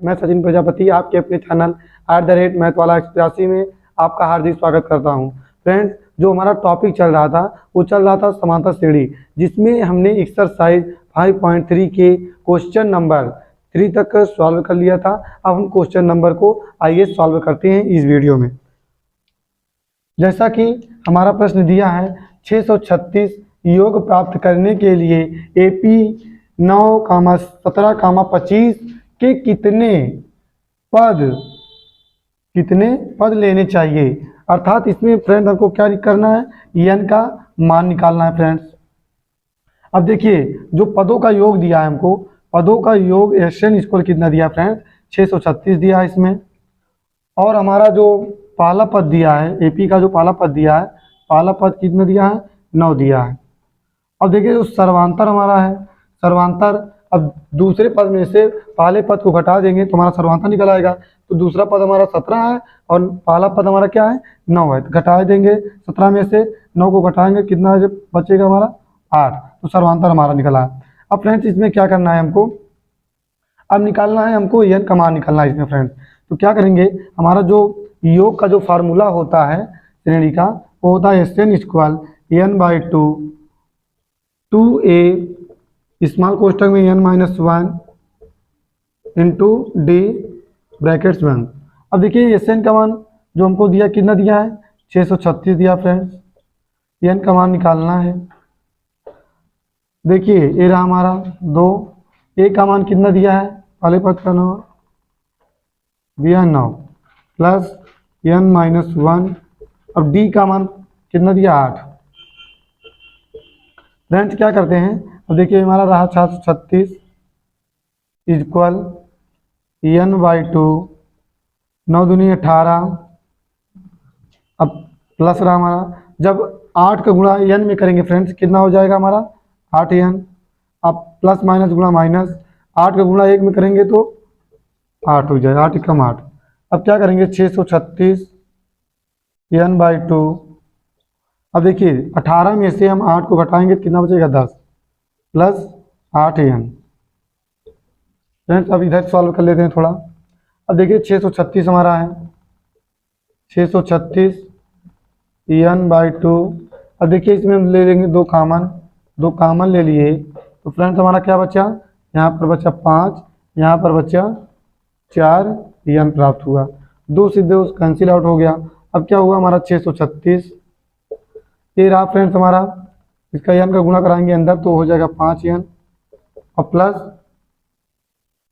मैं सचिन प्रजापति आपके अपने चैनल @मैथवाला81 में आपका हार्दिक स्वागत करता हूं। फ्रेंड्स, जो हमारा टॉपिक चल रहा था वो चल रहा था समांतर श्रेणी, जिसमें हमने एक्सरसाइज 5.3 के क्वेश्चन नंबर 3 तक सॉल्व कर लिया था। अब हम क्वेश्चन नंबर को आइए सॉल्व करते हैं इस वीडियो में। जैसा कि हमारा प्रश्न दिया है 636 योग प्राप्त करने के लिए AP 9, 17, 25 के कितने पद लेने चाहिए। अर्थात इसमें फ्रेंड्स हमको क्या करना है, n का मान निकालना है। फ्रेंड्स अब देखिए, जो पदों का योग दिया है हमको, पदों का योग SN स्क्वायर कितना दिया फ्रेंड्स, 636 दिया है इसमें। और हमारा जो पहला पद दिया है, AP का जो पहला पद दिया है, पहला पद कितना दिया है, 9 दिया है। अब देखिए जो सर्वांतर हमारा है, सर्वांतर, अब दूसरे पद में से पहले पद को घटा देंगे तो हमारा सर्वांतर निकल आएगा। तो दूसरा पद हमारा 17 है और पहला पद हमारा क्या है, 9 है। तो घटा देंगे, 17 में से 9 को घटाएंगे, कितना बचेगा हमारा, 8। तो सर्वांतर हमारा निकला है। अब फ्रेंड्स इसमें क्या करना है हमको, अब निकालना है हमको n का मान निकालना है इसमें। फ्रेंड्स तो क्या करेंगे, हमारा जो योग का जो फार्मूला होता है श्रेणी का, वो होता है SN square n/2 2a small कोष्टक में n-1 इंटू d ब्रैकेट्स 1। अब देखिए SN का मान जो हमको दिया, कितना दिया है, 636 दिया। फ्रेंड्स n का मान निकालना है। देखिए ये रहा हमारा 2, a का मान कितना दिया है, पहले पद का 9 दिया, 9 प्लस n-1, अब d का मान कितना दिया, 8। फ्रेंड्स क्या करते हैं, अब देखिए हमारा रहा 636 इक्वल n/2, 9 दूनी 18, अब प्लस रहा हमारा, जब 8 का गुणा n में करेंगे फ्रेंड्स कितना हो जाएगा हमारा, 8n। अब प्लस माइनस गुणा माइनस, 8 का गुणा 1 में करेंगे तो 8 हो जाएगा, 8 कम 8। अब क्या करेंगे, 636 n/2, अब देखिए 18 में से हम 8 को घटाएंगे तो कितना बचेगा, 10 प्लस 8n। फ्रेंड्स अब इधर सॉल्व कर लेते हैं थोड़ा। अब देखिए 636 हमारा है, 636 n/2। अब देखिए इसमें हम ले लेंगे 2 कॉमन ले लिए, तो फ्रेंड्स हमारा क्या बचा, यहाँ पर बचा 5, यहाँ पर बचा 4 n प्राप्त हुआ। 2 से 2 कैंसिल आउट हो गया। अब क्या हुआ हमारा 636, ये रहा फ्रेंड्स हमारा, इसका n का गुणा कराएंगे अंदर तो हो जाएगा 5n और प्लस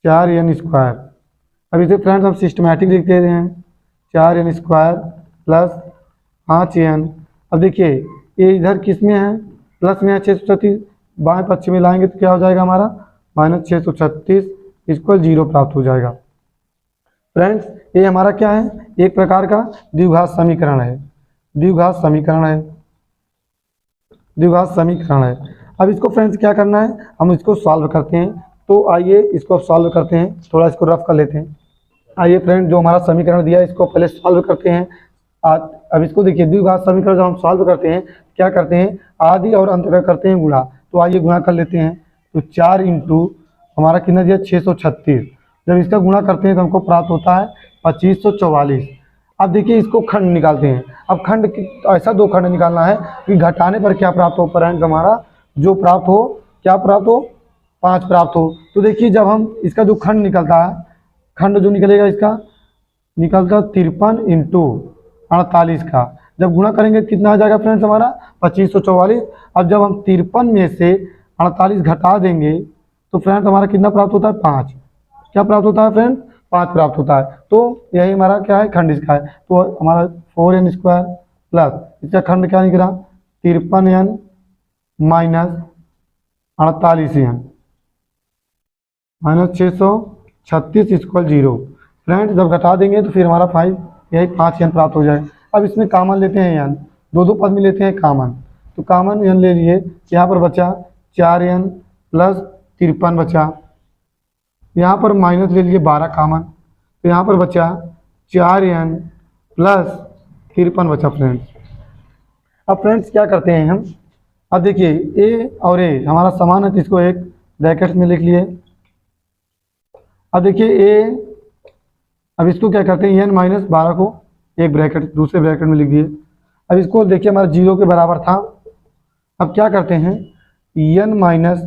4n स्क्वायर। अब इसे फ्रेंड्स हम सिस्टमैटिक लिख देते हैं, 4n स्क्वायर प्लस 5n। अब देखिए ये इधर किस में है, प्लस में है, 636 बाएं पक्ष में लाएंगे तो क्या हो जाएगा हमारा, -636 इक्वल 0 प्राप्त हो जाएगा। फ्रेंड्स ये हमारा क्या है, एक प्रकार का द्विघात समीकरण है, द्विघात समीकरण है। अब इसको फ्रेंड्स क्या करना है, हम इसको सॉल्व करते हैं। तो आइए इसको सॉल्व करते हैं, थोड़ा इसको रफ कर लेते हैं। आइए फ्रेंड्स जो हमारा समीकरण दिया है इसको पहले सॉल्व करते हैं। अब इसको देखिए, द्विघात समीकरण जब हम सॉल्व करते हैं क्या करते हैं, आदि और अंत का करते हैं गुणा। तो आइए गुणा कर लेते हैं। तो 4 इंटू हमारा कितना दिया, 636, जब इसका गुणा करते हैं तो हमको प्राप्त होता है 2544। अब देखिए इसको खंड निकालते हैं। अब खंड ऐसा 2 खंड निकालना है कि घटाने पर क्या प्राप्त हो, फ्रेंड्स हमारा जो प्राप्त हो, क्या प्राप्त हो, 5 प्राप्त हो। तो देखिए जब हम इसका जो खंड निकलता है, खंड जो निकलेगा इसका निकलता 53 इंटू 48 का, जब गुणा करेंगे कितना आ जाएगा फ्रेंड्स हमारा 2544। अब जब हम 53 में से 48 घटा देंगे तो फ्रेंड्स हमारा कितना प्राप्त होता है, 5। क्या प्राप्त होता है फ्रेंड्स, 5 प्राप्त होता है। तो यही हमारा क्या है, खंड इसका है। तो हमारा 4n स्क्वायर प्लस इसका खंड क्या निकला, 53n minus 48n -636 equal 0। Friends जब घटा देंगे तो फिर हमारा 5n प्राप्त हो जाए। अब इसमें कॉमन लेते हैं n, 2 पद में लेते हैं कॉमन। तो कॉमन n ले लिए, यहाँ पर बचा 4n प्लस 53 बचा, यहाँ पर माइनस ले लिए 12 कॉमन, तो यहाँ पर बचा 4n प्लस 53 बचा फ्रेंड्स। अब फ्रेंड्स क्या करते हैं हम, अब देखिए ए और ए हमारा समान है तो इसको एक ब्रैकेट में लिख लिए। अब देखिए ए अब इसको क्या करते हैं, n माइनस 12 को एक ब्रैकेट दूसरे ब्रैकेट में लिख दिए। अब इसको देखिए हमारा 0 के बराबर था। अब क्या करते हैं, n माइनस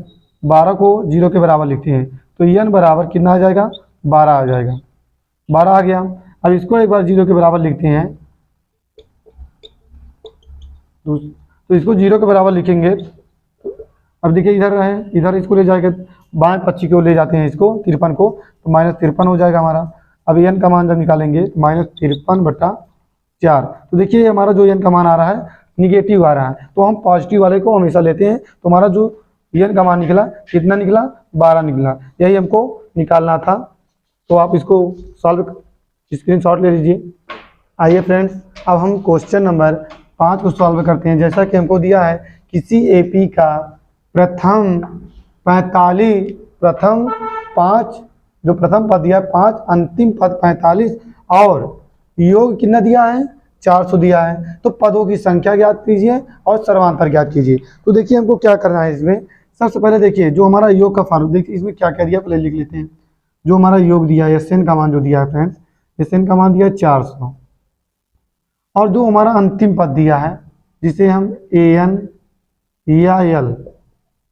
12 को 0 के बराबर लिखते हैं, तो n बराबर कितना आ जाएगा, 12 आ जाएगा, 12 आ गया। अब इसको एक बार 0 के बराबर लिखते हैं, तो इसको 0 के बराबर लिखेंगे। अब देखिए इधर है, इधर इसको ले जाएंगे बाएं पक्षी को ले जाते हैं, इसको 53 को, तो -53 हो जाएगा हमारा। अब n का मान जब निकालेंगे तो -53/4। तो देखिए हमारा जो n का मान आ रहा है निगेटिव आ रहा है, तो हम पॉजिटिव वाले को हमेशा लेते हैं। तो हमारा जो n का मान निकला कितना निकला, 12 निकला। यही हमको निकालना था। तो आप इसको सॉल्व स्क्रीनशॉट ले लीजिए। आइए फ्रेंड्स, अब हम क्वेश्चन नंबर 5 को सॉल्व करते हैं। जैसा कि हमको दिया है, किसी एपी का प्रथम 5 जो प्रथम पद दिया है 5, अंतिम पद 45 और योग कितना दिया है, 400 दिया है। तो पदों की संख्या ज्ञात कीजिए और सर्वांतर ज्ञात कीजिए। तो देखिए हमको क्या करना है इसमें, सबसे पहले देखिए जो हमारा योग का फार्मूला, देखिए इसमें क्या क्या दिया पहले लिख लेते हैं। जो हमारा योग दिया है, SN का मान जो दिया है फ्रेंड्स, SN का मान दिया है 400, और जो हमारा अंतिम पद दिया है जिसे हम AN या L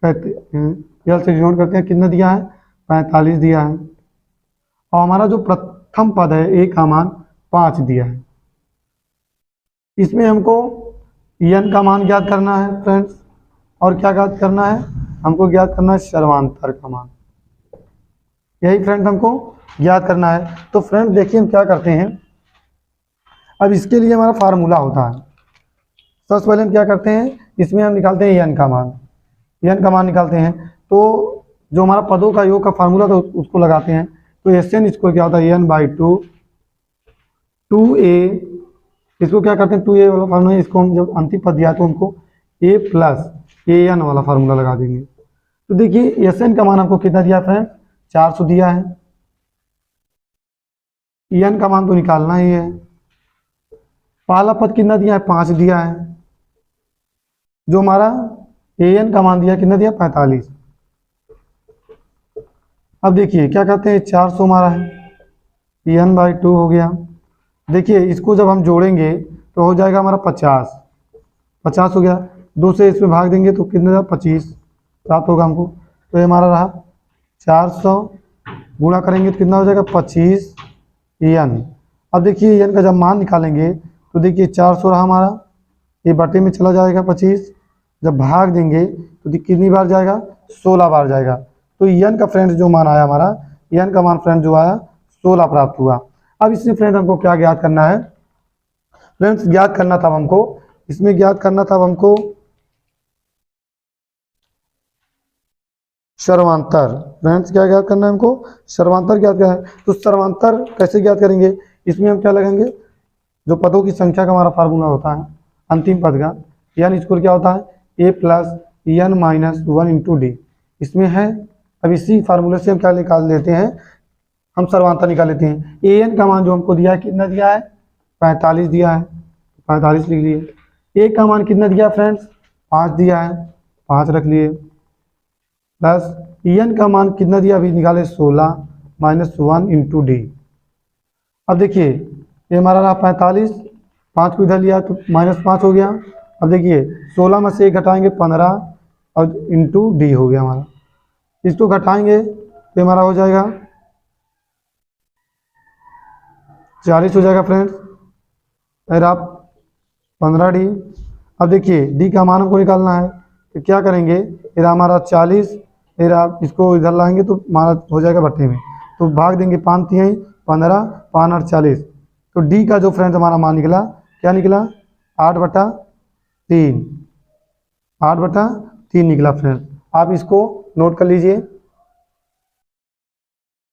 कहते हैं, L से डिनोट करते हैं, कितना दिया है, 45 दिया है। और हमारा जो प्रथम पद है A का मान 5 दिया है। इसमें हमको n का मान ज्ञात करना है फ्रेंड्स, और क्या ज्ञात करना है, हमको ज्ञात करना है सर्वांतर का मान। यही फ्रेंड्स हमको ज्ञात करना है। तो फ्रेंड्स देखिए हम क्या करते हैं, अब इसके लिए हमारा फार्मूला होता है। सबसे पहले हम क्या करते हैं, इसमें हम निकालते हैं n का मान, n का मान निकालते हैं। तो जो हमारा पदों का योग का फार्मूला था उसको लगाते हैं। तो SN इसको क्या होता है, n/2 2a, इसको क्या करते हैं 2a वाला फार्मूला, इसको हम जब अंतिम पद दिया तो हमको a + AN वाला फार्मूला लगा देंगे। तो देखिए SN का मान हमको कितना दिया फ्रेंड, 400 दिया है। n का मान तो निकालना ही है। पहला पद कितना दिया है, 5 दिया है। जो हमारा AN का मान दिया कितना दिया, 45। अब देखिए क्या कहते हैं, 400 हमारा है, n/2 हो गया। देखिए इसको जब हम जोड़ेंगे तो हो जाएगा हमारा 50 हो गया। 2 से इसमें भाग देंगे तो कितना, 25 प्राप्त होगा हमको। तो ये हमारा रहा 400, गुणा करेंगे तो कितना हो जाएगा, 25 n। अब देखिए n का जब मान निकालेंगे तो देखिए 400 रहा हमारा, ये बटे में चला जाएगा 25, जब भाग देंगे तो कितनी बार जाएगा, 16 बार जाएगा। तो n का फ्रेंड्स जो मान आया हमारा, n का मान फ्रेंड जो आया 16 प्राप्त हुआ। अब इसमें फ्रेंड हमको क्या ज्ञात करना है फ्रेंड्स, ज्ञात करना था हमको, इसमें ज्ञात करना था हमको सर्वांतर। फ्रेंड्स क्या ज्ञात करना है हमको, सर्वांतर ज्ञात करना है। तो सर्वांतर कैसे ज्ञात करेंगे, इसमें हम क्या लगाएंगे, जो पदों की संख्या का हमारा फार्मूला होता है अंतिम पद का, यानी इसको क्या होता है, a + n - 1 × d, इसमें है। अब इसी फार्मूले से हम क्या निकाल लेते हैं, हम सर्वांतर निकाल लेते हैं। AN का मान जो हमको दिया है कितना दिया है, 45 दिया है, 45 लिख लिए। A का मान कितना दिया फ्रेंड्स, 5 दिया है, 5 रख लिए, प्लस n का मान कितना दिया अभी निकाले, 16 - 1 × d। अब देखिए ये हमारा रहा 45, 5 को इधर लिया तो -5 हो गया। अब देखिए 16 में से 1 घटाएंगे 15 और × d हो गया हमारा। इसको घटाएंगे तो हमारा हो जाएगा 40 हो जाएगा फ्रेंड्स, फिर आप 15d। अब देखिए d का मान हमको निकालना है, तो क्या करेंगे, फिर हमारा 40, फिर आप इसको इधर लाएंगे तो हमारा हो जाएगा बट्टे में, तो भाग देंगे 5 × 15, 5 और 40। तो d का जो फ्रेंड्स हमारा मान निकला, क्या निकला, 8/3, 8/3 निकला फ्रेंड्स। आप इसको नोट कर लीजिए।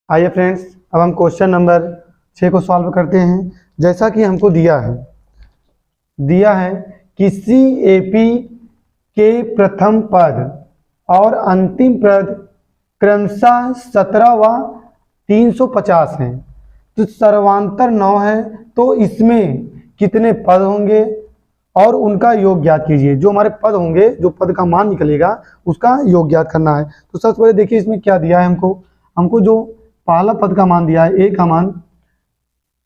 आइए फ्रेंड्स, अब हम क्वेश्चन नंबर 6 को सॉल्व करते हैं। जैसा कि हमको दिया है किसी एपी के प्रथम पद और अंतिम पद क्रमशः 17 व 350 हैं, तो सर्वांतर 9 है, तो इसमें कितने पद होंगे और उनका योग ज्ञात कीजिए। जो हमारे पद होंगे, जो पद का मान निकलेगा उसका योग ज्ञात करना है। तो सबसे पहले देखिए इसमें क्या दिया है हमको जो पहला पद का मान दिया है, a का मान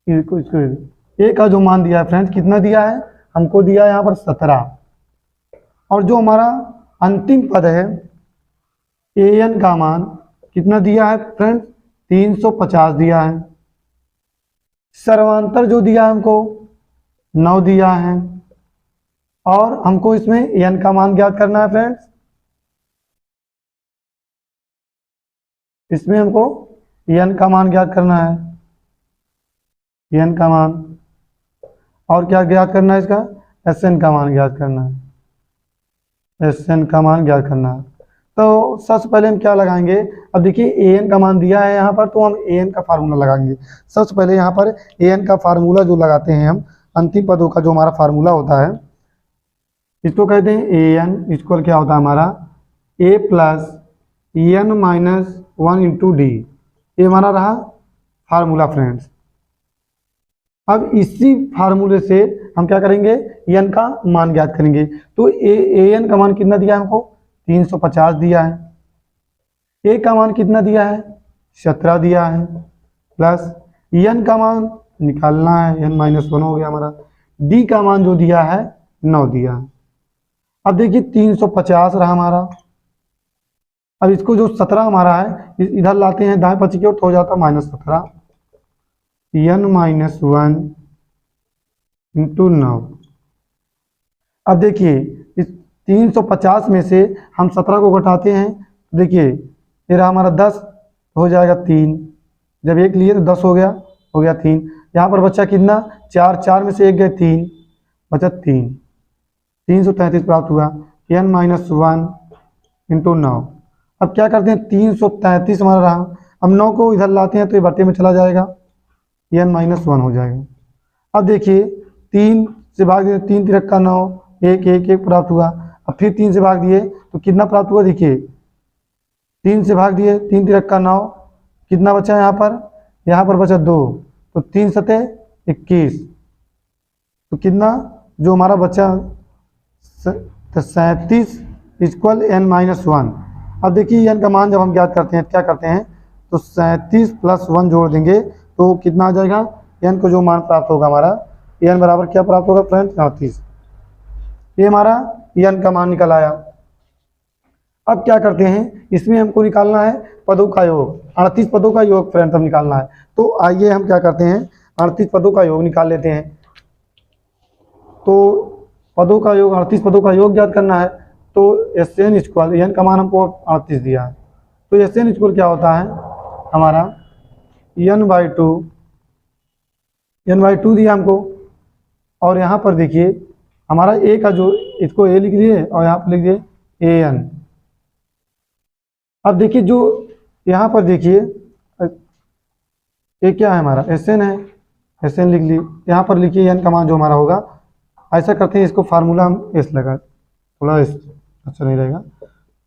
ए का जो मान दिया है फ्रेंड्स, कितना दिया है हमको, दिया है यहाँ पर 17। और जो हमारा अंतिम पद है ए एन का मान कितना दिया है फ्रेंड्स, 350 दिया है। सर्वांतर जो दिया है हमको 9 दिया है। और हमको इसमें एन का मान ज्ञात करना है फ्रेंड्स, इसमें हमको एन का मान ज्ञात करना है, एन का मान। और क्या ज्ञात करना है इसका, एस एन का मान ज्ञात करना है, एस एन का मान ज्ञात करना है। तो सबसे पहले हम क्या लगाएंगे, अब देखिए ए एन का मान दिया है यहाँ पर, तो हम ए एन का फार्मूला लगाएंगे। सबसे पहले यहाँ पर ए एन का फार्मूला जो लगाते हैं हम, अंतिम पदों का जो हमारा फार्मूला होता है, इसको कहते हैं ए एन इक्वल क्या होता है हमारा, a plus n minus 1 into d. ये हमारा रहा फार्मूला फ्रेंड्स। अब इसी फार्मूले से हम क्या करेंगे, एन का मान ज्ञात करेंगे। तो ए एन का मान कितना दिया है हमको, 350 दिया है। ए का मान कितना दिया है, 17 दिया है। प्लस एन का मान निकालना है, एन माइनस 1 हो गया हमारा। डी का मान जो दिया है 9 दिया है। अब देखिए 350 रहा हमारा। अब इसको जो 17 हमारा है इधर लाते हैं दाएं पक्ष की ओर, तो हो जाता -17 एन माइनस 1 इंटू 9। अब देखिए इस 350 में से हम 17 को घटाते हैं, देखिए ये रहा हमारा 10, हो जाएगा 3। जब एक लिए तो 10 हो गया 3। यहाँ पर बच्चा कितना, 4, 4 में से एक गए 3, बचा 3, 333 प्राप्त हुआ। N minus 1 into 9। अब क्या करते हैं, 333 हमारा रहा। अब 9 को इधर लाते हैं तो ये बट्टे में चला जाएगा, एन माइनस 1 हो जाएगा। अब देखिए 3 से भाग दिए, 3 तिरक का 9, 1 1 1 प्राप्त हुआ। अब फिर 3 से भाग दिए तो कितना प्राप्त हुआ, देखिए 3 से भाग दिए, 3 तिरक का 9, कितना बचा यहाँ पर बचा 2, तो 3 सते 21। तो कितना जो हमारा बचा 37 इक्वल एन माइनस 1। अब देखिए एन का मान जब हम ज्ञात करते हैं क्या करते हैं, तो 37 प्लस 1 जोड़ देंगे तो कितना आ जाएगा, एन को जो मान प्राप्त होगा हमारा, एन बराबर क्या प्राप्त होगा फ्रेंड्स, 38। ये हमारा एन का मान निकल आया। अब क्या करते हैं, इसमें हमको निकालना है पदों का योग, 38 पदों का योग फ्रेंड्स हम निकालना है। तो आइए हम क्या करते हैं, 38 पदों का योग निकाल लेते हैं। तो पदों का योग, 38 पदों का योग ज्ञात करना है। तो एस एन इक्वल, एन का मान हमको 38 दिया है, तो एस एन इक्वल क्या होता है हमारा, n/2 दिया हमको। और यहाँ पर देखिए हमारा ए का जो, इसको ए लिख दिए और यहाँ पर लिख दिए ए एन। अब देखिए जो यहाँ पर देखिए ये क्या है हमारा, एस एन है, एस एन लिख ली। यहाँ पर लिखिए एन का मान जो हमारा होगा, ऐसा करते हैं इसको फार्मूला हम एस लगा, थोड़ा एस अच्छा नहीं रहेगा,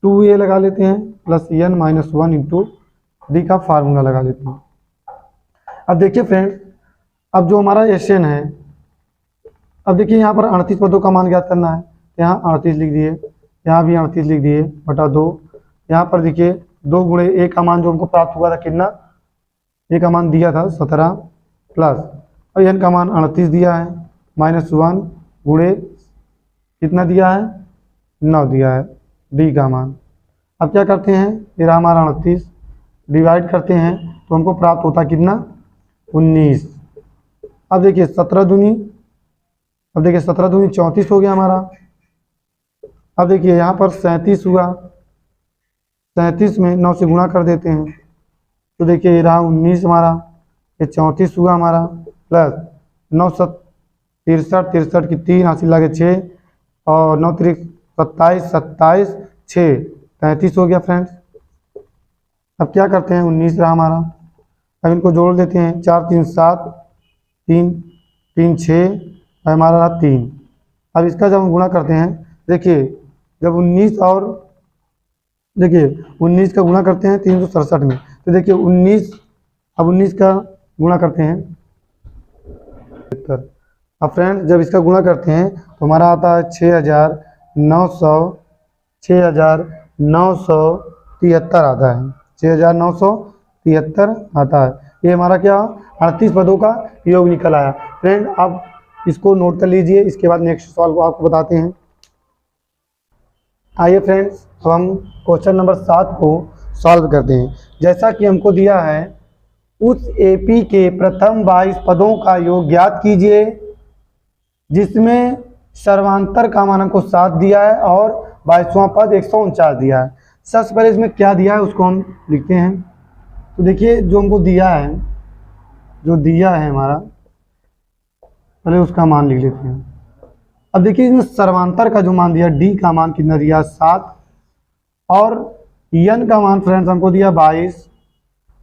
2a लगा लेते हैं plus n minus 1 into d का फार्मूला लगा लेते हैं। अब देखिए फ्रेंड्स, अब जो हमारा एस एन है, अब देखिए यहाँ पर 38 पदों का मान ज्ञात करना है। यहाँ 38 लिख दिए, यहाँ भी 38 लिख दिए बटा 2। यहाँ पर देखिए 2 गुणे ए का मान जो हमको प्राप्त हुआ था कितना, ए का मान दिया था 17 प्लस और एन का मान 38 दिया है, -1 गुणे कितना दिया है, 9 दिया है डी का मान। अब क्या करते हैं, ये रहा हमारा 38, डिवाइड करते हैं तो हमको प्राप्त होता है कितना, 19। अब देखिए 17 दूनी, अब देखिए 17 दूनी 34 हो गया हमारा। अब देखिए यहाँ पर 37 हुआ, 37 में 9 से गुणा कर देते हैं तो देखिए ये रहा 19 हमारा, ये 34 हुआ हमारा, प्लस 9 63 63 की 3 हासिल लगे 6 और 9 3 27 27 6 33 हो गया फ्रेंड्स। अब क्या करते हैं, 19 रहा हमारा। अब इनको जोड़ देते हैं, 4 3 7 3 3 6 और हमारा रहा 3। अब इसका जब हम गुणा करते हैं, देखिए जब 19 और देखिए 19 का गुणा करते हैं 367 में, तो देखिए 19, अब 19 का गुणा करते हैं। अब फ्रेंड्स जब इसका गुणा करते हैं तो हमारा आता है 6973 आता है, 6973 आता है। ये हमारा क्या 38 पदों का योग निकल आया। फ्रेंड आप इसको नोट कर लीजिए, इसके बाद नेक्स्ट सवाल को आपको बताते हैं। आइए फ्रेंड्स, अब हम क्वेश्चन नंबर 7 को सॉल्व करते हैं। जैसा कि हमको दिया है, उस एपी के प्रथम 22 पदों का योग ज्ञात कीजिए जिसमें सर्वांतर का मान हमको 7 दिया है और 22वां पद 149 दिया है। सबसे पहले इसमें क्या दिया है उसको हम लिखते हैं। तो देखिए जो हमको दिया है, जो दिया है हमारा, पहले उसका मान लिख लेते हैं। अब देखिए इसमें सर्वांतर का जो मान दिया, डी का मान कितना दिया 7 और एन का मान फ्रेंड्स हमको दिया 22।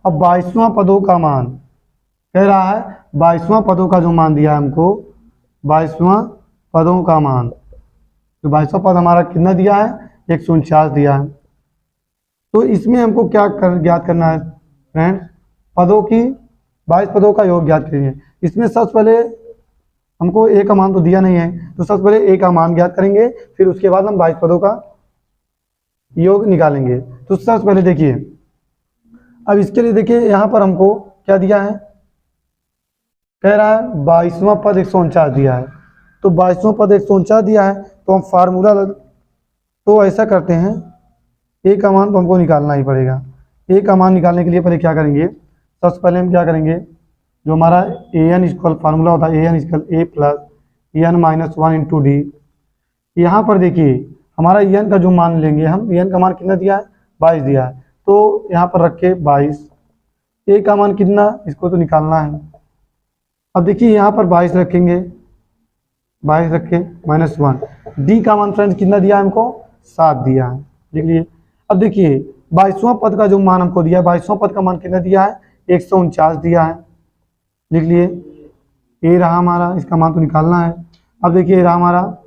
अब 22वां पदों का मान कह रहा है, 22वां पदों का जो मान दिया है हमको, 22वां पदों का मान, तो 22वां पद हमारा कितना दिया है 149 दिया है। तो इसमें हमको क्या ज्ञात करना है फ्रेंड्स, पदों की 22 पदों का योग ज्ञात करेंगे। इसमें सबसे पहले हमको ए का मान तो दिया नहीं है, तो सबसे पहले ए का मान ज्ञात करेंगे, फिर उसके बाद हम 22 पदों का योग निकालेंगे। तो सबसे पहले देखिए, अब इसके लिए देखिए यहाँ पर हमको क्या दिया है, कह रहा है 22वां पद 149 दिया है। तो 22वां पद 149 दिया है, तो हम फार्मूला तो ऐसा करते हैं, ए का मान तो हमको निकालना ही पड़ेगा। ए का मान निकालने के लिए पहले क्या करेंगे, सबसे पहले हम क्या करेंगे, जो हमारा ए एन इक्वल फार्मूला होता है, a n equal a plus n minus 1 into d. यहाँ पर देखिए हमारा एन का जो मान लेंगे हम, एन का मान कितना दिया है 22 दिया है, तो यहाँ पर रखे 22। ए का मान कितना, इसको तो निकालना है। अब देखिए यहाँ पर 22 रखेंगे, 22 रखे माइनस 1। डी का मान फ्रेंड्स कितना दिया है हमको 7 दिया है, लिख लिए। अब देखिए 22वां पद का जो मान हमको दिया है, 22वां पद का मान कितना दिया है 149 दिया है, लिख लिए। ए रहा हमारा, इसका मान तो निकालना है। अब देखिए रहा हमारा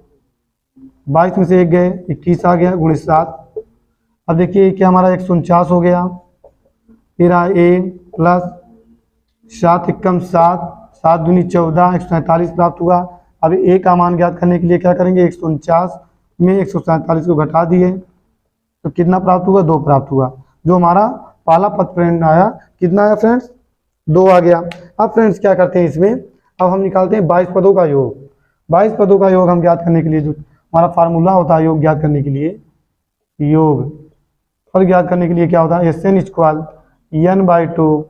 22 में से 1 गए, 21 आ गया गुणे 7। अब देखिए क्या हमारा 149 हो गया। ये रहा ए प्लस 7 एकम 7, 7 दूनी 14, 147 प्राप्त हुआ। अब ए का मान ज्ञात करने के लिए क्या करेंगे, 149 में 147 को घटा दिए, तो कितना प्राप्त हुआ 2 प्राप्त हुआ। जो हमारा पहला पद फ्रेंड आया, कितना आया फ्रेंड्स 2 आ गया। अब फ्रेंड्स क्या करते हैं इसमें, अब हम निकालते हैं 22 पदों का योग। 22 पदों का योग हम ज्ञात करने के लिए जो हमारा फार्मूला होता है योग ज्ञात करने के लिए, योग और ज्ञात करने के लिए क्या होता है, S N equal n/2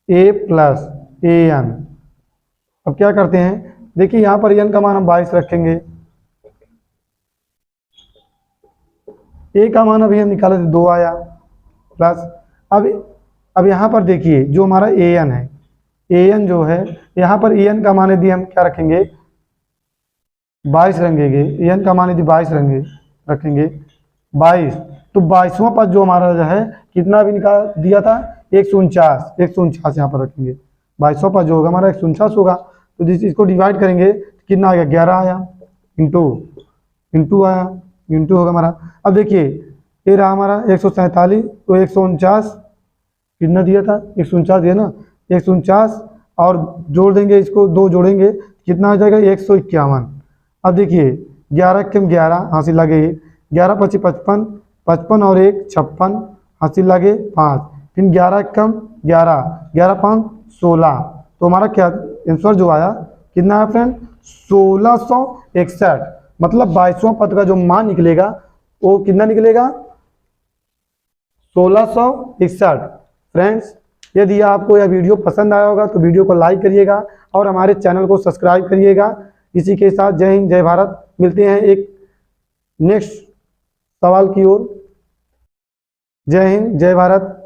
A plus A N. अब क्या करते हैं, देखिए यहाँ पर एन का मान हम 22 रखेंगे, ए का मान अभी हम निकाले थे 2 आया प्लस। अब यहाँ पर देखिए जो हमारा ए एन है, ए एन जो है यहाँ पर ए एन का मान यदि हम क्या रखेंगे 22 रखेंगे, ए एन का मान यदि 22 रखेंगे 22, तो 22वां पद जो हमारा जो है कितना भी निकाल दिया था 149 यहाँ पर रखेंगे। 22वां पद जो होगा हमारा 149 होगा, तो जिस इसको डिवाइड करेंगे कितना आएगा 11 आया, इंटू आया, इंटू होगा हमारा। अब देखिए ये रहा हमारा 147, तो 149 कितना दिया था 149 दिया ना, 149 और जोड़ देंगे, इसको 2 जोड़ेंगे कितना आ जाएगा 151। अब देखिए 11 कम 11 हासिल लगे 11 × 25 55, 55 और 1 56 हासिल लगे 5, फिर 11 कम 11, 11 5 16। तो हमारा क्या आंसर जो आया कितना है फ्रेंड 1661। मतलब 22वां पद का जो मान निकलेगा वो कितना निकलेगा 1661। फ्रेंड्स यदि आपको यह वीडियो पसंद आया होगा तो वीडियो को लाइक करिएगा और हमारे चैनल को सब्सक्राइब करिएगा। इसी के साथ जय हिंद जय भारत, मिलते हैं एक नेक्स्ट सवाल की ओर। जय हिंद जय भारत।